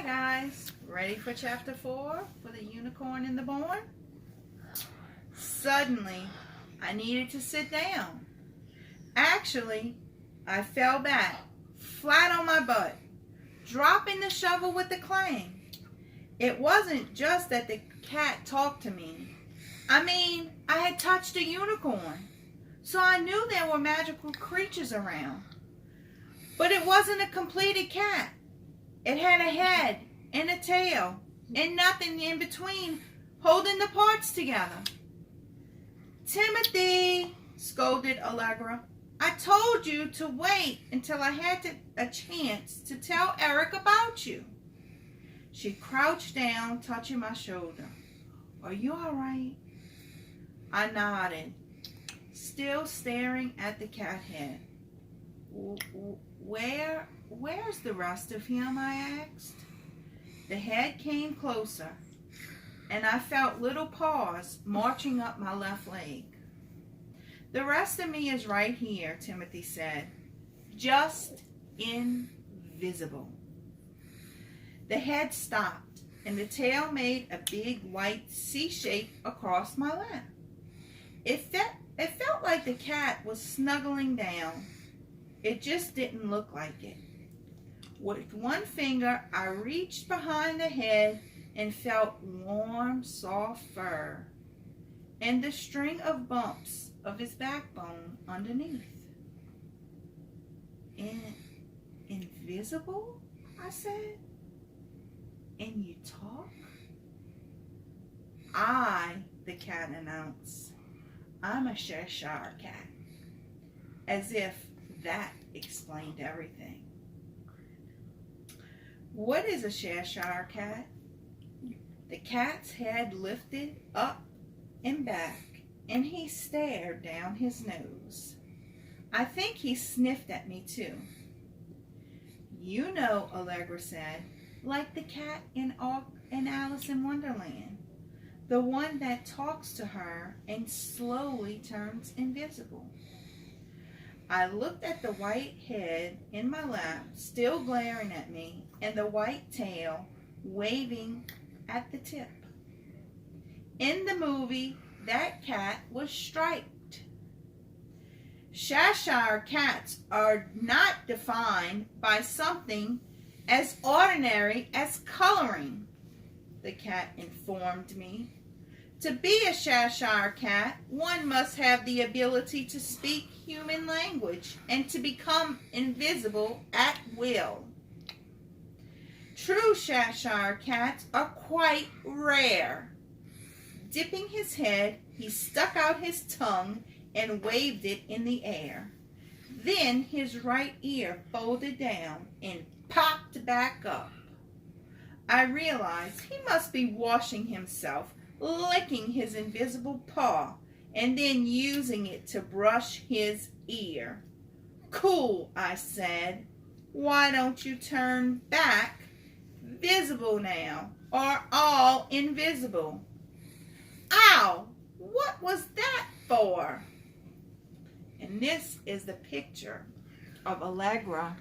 Hi guys, ready for chapter 4 for the unicorn and the barn? Suddenly, I needed to sit down. Actually, I fell back, flat on my butt, dropping the shovel with a clang. It wasn't just that the cat talked to me. I had touched a unicorn, so I knew there were magical creatures around. But it wasn't a completed cat. It had a head and a tail and nothing in between holding the parts together. "Timothy," scolded Allegra, "I told you to wait until I had a chance to tell Eric about you." She crouched down, touching my shoulder. "Are you all right?" I nodded, still staring at the cat head. Where's the rest of him?" I asked. The head came closer, and I felt little paws marching up my left leg. "The rest of me is right here," Timothy said. "Just invisible." The head stopped, and the tail made a big white C shape across my lap. It felt like the cat was snuggling down. It just didn't look like it. With one finger, I reached behind the head and felt warm, soft fur and the string of bumps of his backbone underneath. "Invisible?" I said. "And you talk?" The cat announced, "I'm a Cheshire cat." As if that explained everything. "What is a Cheshire cat?" The cat's head lifted up and back, and he stared down his nose. I think he sniffed at me too. "You know," Allegra said, "like the cat in Alice in Wonderland, the one that talks to her and slowly turns invisible." I looked at the white head in my lap, still glaring at me, and the white tail waving at the tip. In the movie, that cat was striped. Cheshire cats are not defined by something as ordinary as coloring, the cat informed me. To be a Cheshire cat, one must have the ability to speak human language and to become invisible at will. True Cheshire cats are quite rare. Dipping his head, he stuck out his tongue and waved it in the air. Then his right ear folded down and popped back up. I realized he must be washing himself, licking his invisible paw, and then using it to brush his ear. "Cool," I said. "Why don't you turn back visible now, or all invisible?" "Ow! What was that for?" And this is the picture of Allegra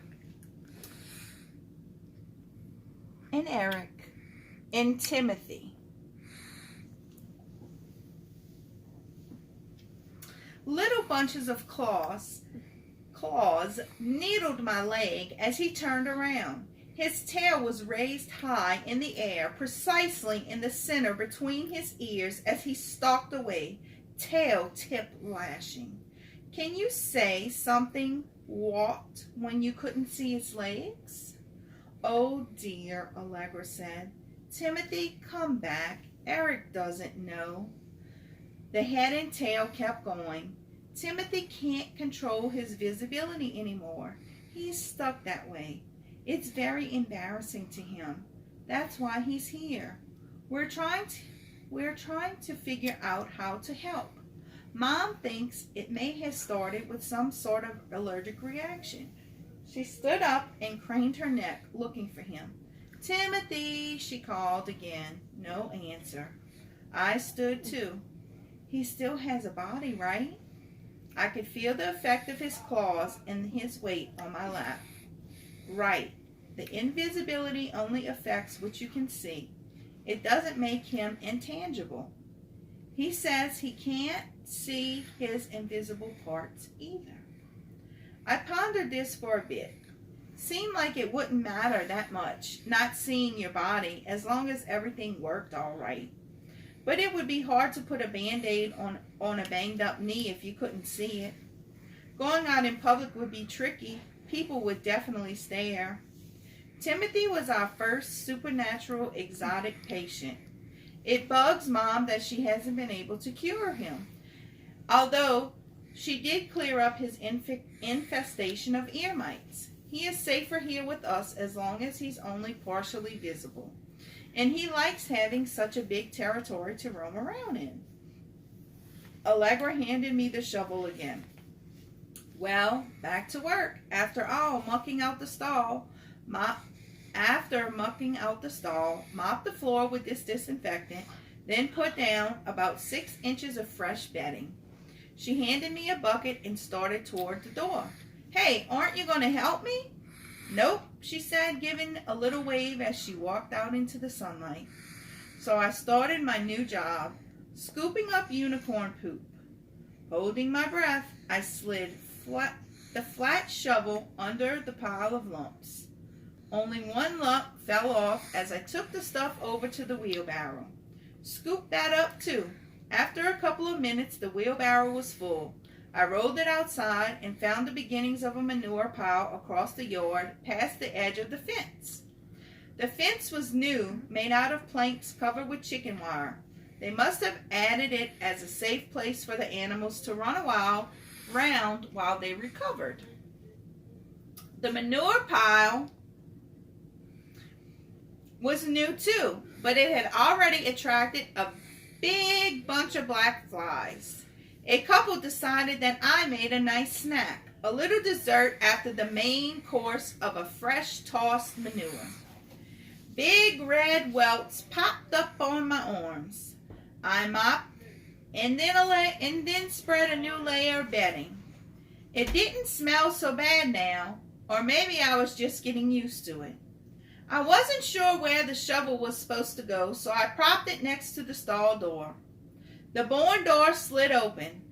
and Eric and Timothy. Little bunches of claws needled my leg as he turned around. His tail was raised high in the air, precisely in the center between his ears as he stalked away, tail tip lashing. "Can you say something walked when you couldn't see its legs?" "Oh dear," Allegra said. "Timothy, come back. Eric doesn't know." The head and tail kept going. "Timothy can't control his visibility anymore. He's stuck that way. It's very embarrassing to him. That's why he's here. We're trying to figure out how to help. Mom thinks it may have started with some sort of allergic reaction." She stood up and craned her neck, looking for him. "Timothy," she called again. No answer. I stood too. "He still has a body, right?" I could feel the effect of his claws and his weight on my lap. "Right. The invisibility only affects what you can see. It doesn't make him intangible. He says he can't see his invisible parts either. I pondered this for a bit. Seemed like it wouldn't matter that much, not seeing your body, as long as everything worked all right. But it would be hard to put a Band-Aid on a banged-up knee if you couldn't see it. Going out in public would be tricky. People would definitely stare. Timothy was our first supernatural exotic patient. It bugs Mom that she hasn't been able to cure him, although she did clear up his infestation of ear mites. He is safer here with us as long as he's only partially visible, and he likes having such a big territory to roam around in. Allegra handed me the shovel again. Well, back to work. After mucking out the stall, mop the floor with this disinfectant, then put down about 6 inches of fresh bedding. She handed me a bucket and started toward the door. Hey, aren't you going to help me? Nope, she said, giving a little wave as she walked out into the sunlight. So I started my new job, scooping up unicorn poop. Holding my breath, I slid the flat shovel under the pile of lumps. Only one lump fell off as I took the stuff over to the wheelbarrow. Scooped that up too. After a couple of minutes, the wheelbarrow was full. I rolled it outside and found the beginnings of a manure pile across the yard, past the edge of the fence. The fence was new, made out of planks covered with chicken wire. They must have added it as a safe place for the animals to run around while they recovered. The manure pile was new too, but it had already attracted a big bunch of black flies. A couple decided that I made a nice snack, a little dessert after the main course of a fresh tossed manure. Big red welts popped up on my arms. I mopped and then spread a new layer of bedding. It didn't smell so bad now, or maybe I was just getting used to it. I wasn't sure where the shovel was supposed to go, so I propped it next to the stall door. The barn door slid open.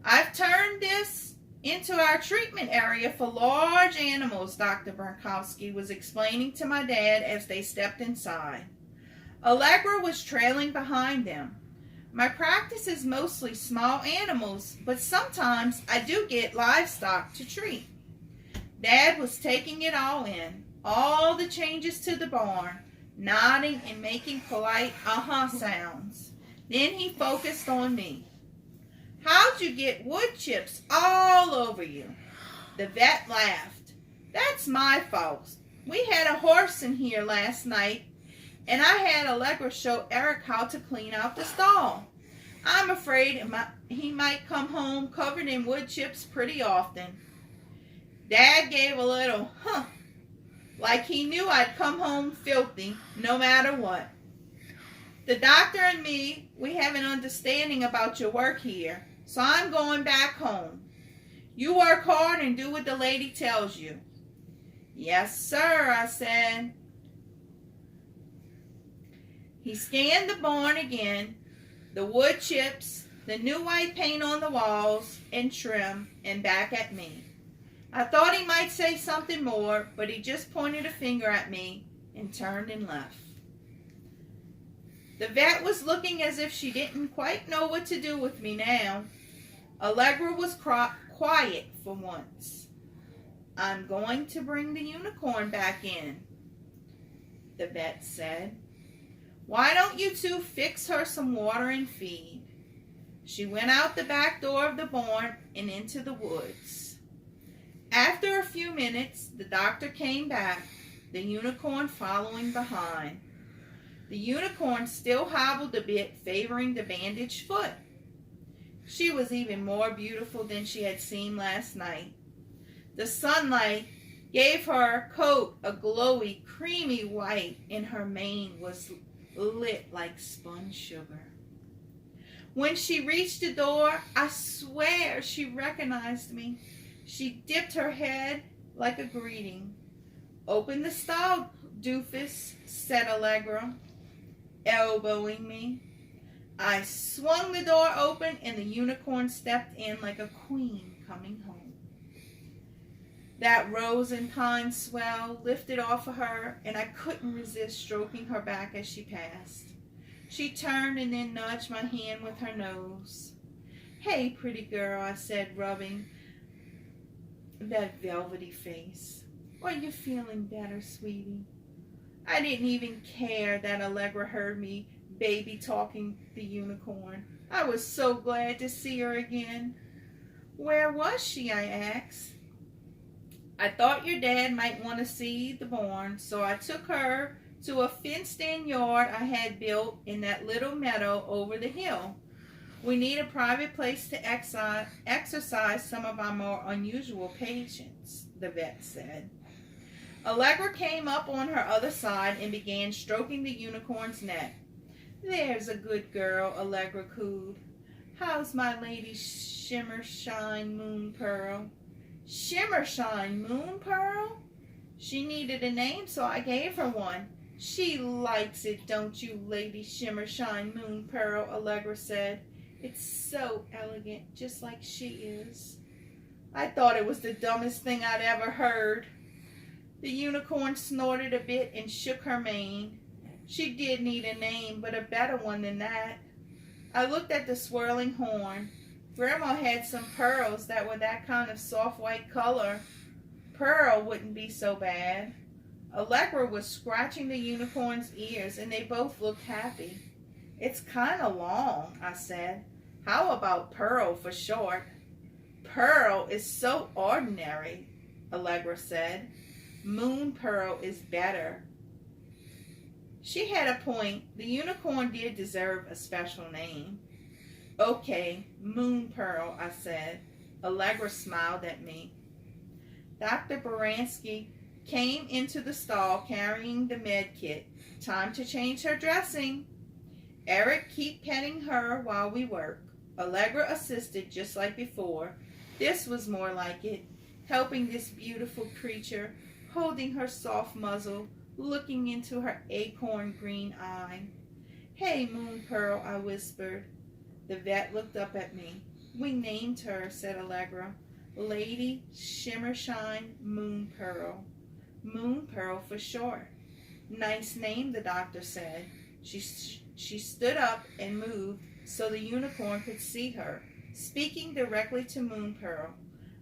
I've turned this into our treatment area for large animals, Dr. Brankowski was explaining to my dad as they stepped inside. Allegra was trailing behind them. My practice is mostly small animals, but sometimes I do get livestock to treat. Dad was taking it all in, all the changes to the barn, nodding and making polite sounds. Then he focused on me. How'd you get wood chips all over you? The vet laughed. That's my fault. We had a horse in here last night, and I had Allegra show Eric how to clean out the stall. I'm afraid he might come home covered in wood chips pretty often. Dad gave a little like he knew I'd come home filthy no matter what. The doctor and me, we have an understanding about your work here, so I'm going back home. You work hard and do what the lady tells you. Yes, sir, I said. He scanned the barn again, the wood chips, the new white paint on the walls and trim, and back at me. I thought he might say something more, but he just pointed a finger at me and turned and left. The vet was looking as if she didn't quite know what to do with me now. Allegra was quiet for once. I'm going to bring the unicorn back in, the vet said. Why don't you two fix her some water and feed? She went out the back door of the barn and into the woods. After a few minutes, the doctor came back, the unicorn following behind. The unicorn still hobbled a bit, favoring the bandaged foot. She was even more beautiful than she had seemed last night. The sunlight gave her coat a glowy, creamy white, and her mane was lit like spun sugar. When she reached the door, I swear she recognized me. She dipped her head like a greeting. Open the stall, doofus, said Allegra, elbowing me. I swung the door open and the unicorn stepped in like a queen coming home. That rose and pine swell lifted off of her, and I couldn't resist stroking her back as she passed. She turned and then nudged my hand with her nose. Hey, pretty girl, I said, rubbing that velvety face. Are you feeling better, sweetie? I didn't even care that Allegra heard me baby talking the unicorn. I was so glad to see her again. Where was she? I asked. I thought your dad might want to see the barn, so I took her to a fenced-in yard I had built in that little meadow over the hill. We need a private place to exercise some of our more unusual patients, the vet said. Allegra came up on her other side and began stroking the unicorn's neck. There's a good girl, Allegra cooed. How's my lady Shimmershine Moon Pearl? Shimmershine Moon Pearl? She needed a name, so I gave her one. She likes it, don't you, Lady Shimmershine Moon Pearl, Allegra said. It's so elegant, just like she is. I thought it was the dumbest thing I'd ever heard. The unicorn snorted a bit and shook her mane. She did need a name, but a better one than that. I looked at the swirling horn. Grandma had some pearls that were that kind of soft white color. Pearl wouldn't be so bad. Allegra was scratching the unicorn's ears, and they both looked happy. It's kind of long, I said. How about Pearl for short? Pearl is so ordinary, Allegra said. Moon Pearl is better. She had a point. The unicorn did deserve a special name. Okay, Moon Pearl, I said. Allegra smiled at me. Dr. Baranski came into the stall carrying the med kit. Time to change her dressing. Eric, keep petting her while we work. Allegra assisted just like before. This was more like it, helping this beautiful creature, holding her soft muzzle, looking into her acorn green eye. Hey, Moon Pearl, I whispered. The vet looked up at me. We named her, said Allegra. Lady Shimmershine Moon Pearl. Moon Pearl for short. Nice name, the doctor said. She stood up and moved so the unicorn could see her, speaking directly to Moon Pearl.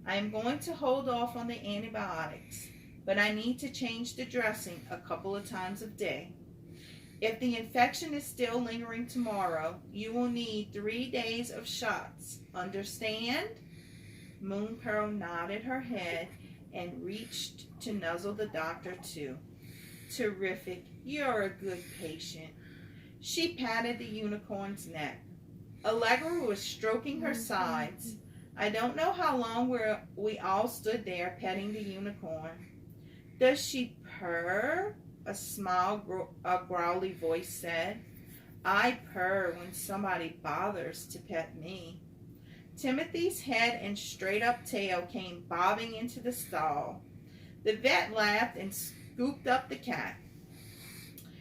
I am going to hold off on the antibiotics, but I need to change the dressing a couple of times a day. If the infection is still lingering tomorrow, you will need 3 days of shots. Understand? Moon Pearl nodded her head and reached to nuzzle the doctor too. Terrific. You're a good patient. She patted the unicorn's neck. Allegra was stroking her sides. I don't know how long we all stood there petting the unicorn. Does she purr? A growly voice said. I purr when somebody bothers to pet me. Timothy's head and straight-up tail came bobbing into the stall. The vet laughed and scooped up the cat.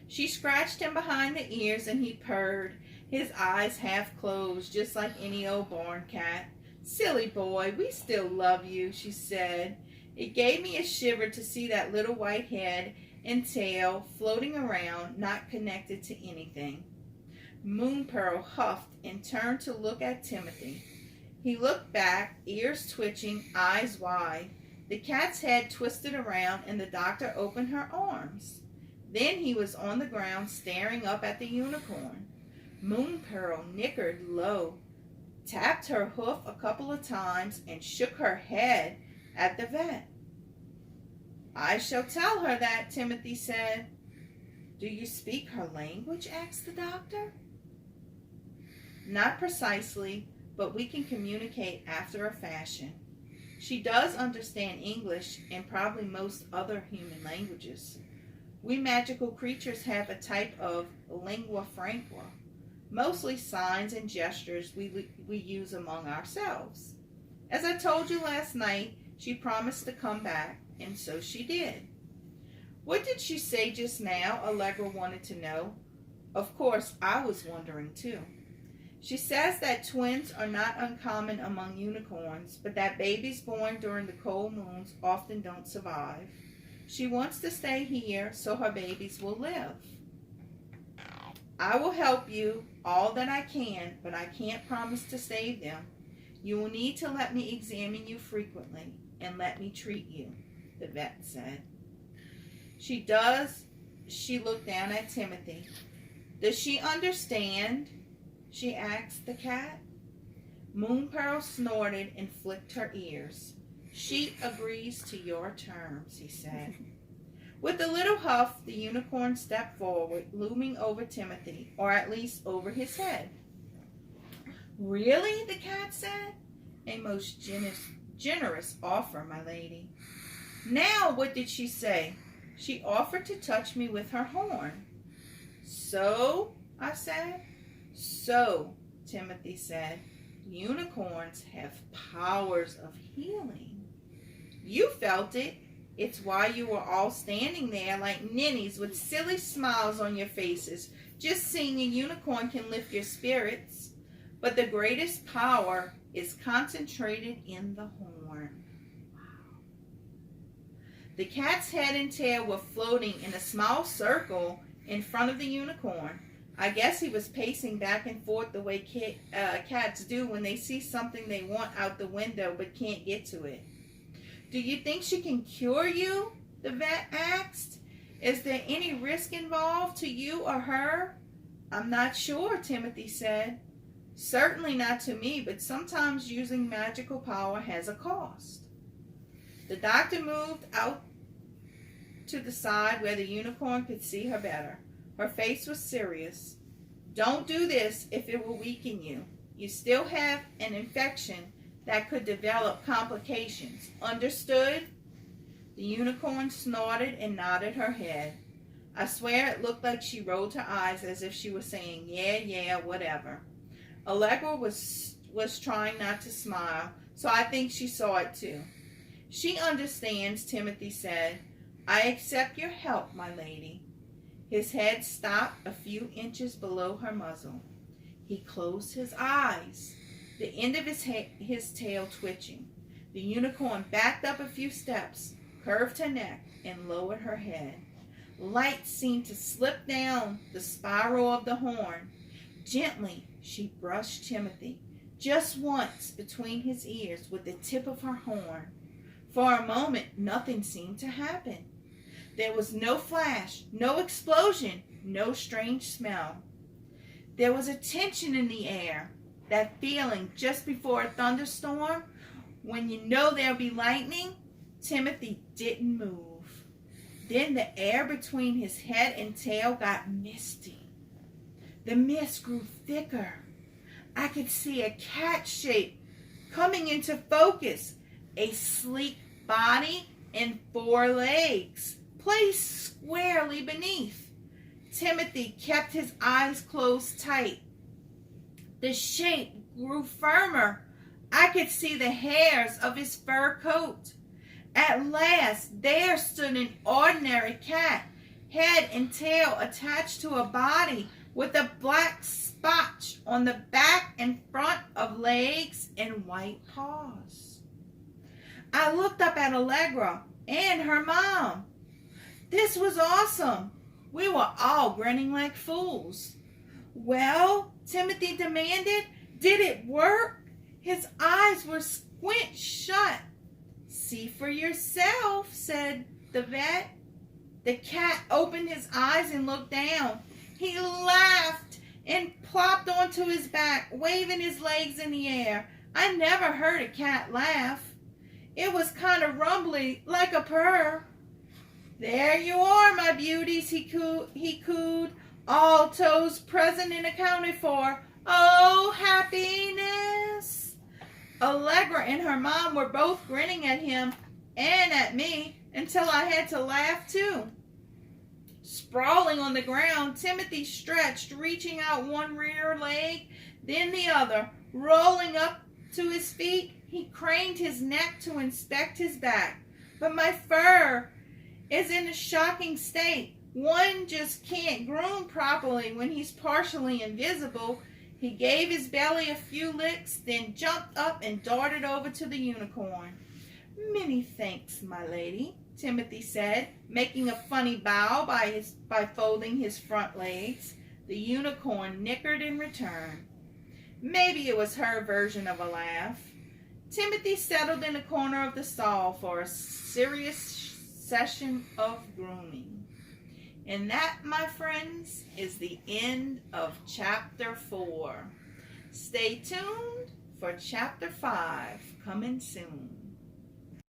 She scratched him behind the ears and he purred, his eyes half closed, just like any old barn cat. Silly boy, we still love you, she said. It gave me a shiver to see that little white head and tail floating around, not connected to anything. Moon Pearl huffed and turned to look at Timothy. He looked back, ears twitching, eyes wide. The cat's head twisted around and the doctor opened her arms. Then he was on the ground staring up at the unicorn. Moon Pearl nickered low, tapped her hoof a couple of times, and shook her head at the vet. I shall tell her that, Timothy said. Do you speak her language? Asked the doctor. Not precisely, but we can communicate after a fashion. She does understand English and probably most other human languages. We magical creatures have a type of lingua franca, mostly signs and gestures we use among ourselves. As I told you last night, she promised to come back, and so she did. What did she say just now? Allegra wanted to know. Of course, I was wondering too. She says that twins are not uncommon among unicorns, but that babies born during the cold moons often don't survive. She wants to stay here so her babies will live. I will help you all that I can, but I can't promise to save them. You will need to let me examine you frequently and let me treat you, the vet said. She does. She looked down at Timothy. Does she understand? She asked the cat. Moon Pearl snorted and flicked her ears. She agrees to your terms, he said. With a little huff, the unicorn stepped forward, looming over Timothy, or at least over his head. Really? The cat said. A most generous offer, my lady. Now, what did she say? She offered to touch me with her horn. So, I said. So, Timothy said, unicorns have powers of healing. You felt it. It's why you were all standing there like ninnies with silly smiles on your faces. Just seeing a unicorn can lift your spirits. But the greatest power is concentrated in the horn. Wow. The cat's head and tail were floating in a small circle in front of the unicorn. I guess he was pacing back and forth the way cats do when they see something they want out the window but can't get to it. Do you think she can cure you? The vet asked. Is there any risk involved to you or her? I'm not sure, Timothy said. Certainly not to me, but sometimes using magical power has a cost. The doctor moved out to the side where the unicorn could see her better. Her face was serious. Don't do this if it will weaken you. You still have an infection that could develop complications. Understood? The unicorn snorted and nodded her head. I swear it looked like she rolled her eyes as if she was saying, yeah, whatever. Allegra was trying not to smile, so I think she saw it too. She understands, Timothy said. I accept your help, my lady. His head stopped a few inches below her muzzle. He closed his eyes, the end of his tail twitching. The unicorn backed up a few steps, curved her neck, and lowered her head. Light seemed to slip down the spiral of the horn. Gently, she brushed Timothy, just once between his ears with the tip of her horn. For a moment, nothing seemed to happen. There was no flash, no explosion, no strange smell. There was a tension in the air, that feeling just before a thunderstorm, when you know there'll be lightning. Timothy didn't move. Then the air between his head and tail got misty. The mist grew thicker. I could see a cat shape coming into focus, a sleek body and 4 legs placed squarely beneath. Timothy kept his eyes closed tight. The shape grew firmer. I could see the hairs of his fur coat. At last, there stood an ordinary cat, head and tail attached to a body with a black spot on the back and front of legs and white paws. I looked up at Allegra and her mom. This was awesome. We were all grinning like fools. Well, Timothy demanded, did it work? His eyes were squint shut. See for yourself, said the vet. The cat opened his eyes and looked down. He laughed and plopped onto his back, waving his legs in the air. I never heard a cat laugh. It was kind of rumbly, like a purr. There you are, my beauties, he cooed. All toes present and accounted for. Oh, happiness. Allegra and her mom were both grinning at him and at me until I had to laugh too. Sprawling on the ground, Timothy stretched, reaching out one rear leg, then the other. Rolling up to his feet, he craned his neck to inspect his back. But my fur, is in a shocking state. One just can't groom properly when he's partially invisible. He gave his belly a few licks, then jumped up and darted over to the unicorn. "Many thanks, my lady," Timothy said, making a funny bow by folding his front legs. The unicorn nickered in return. Maybe it was her version of a laugh. Timothy settled in a corner of the stall for a serious session of grooming. And that, my friends, is the end of chapter 4. Stay tuned for chapter 5, coming soon.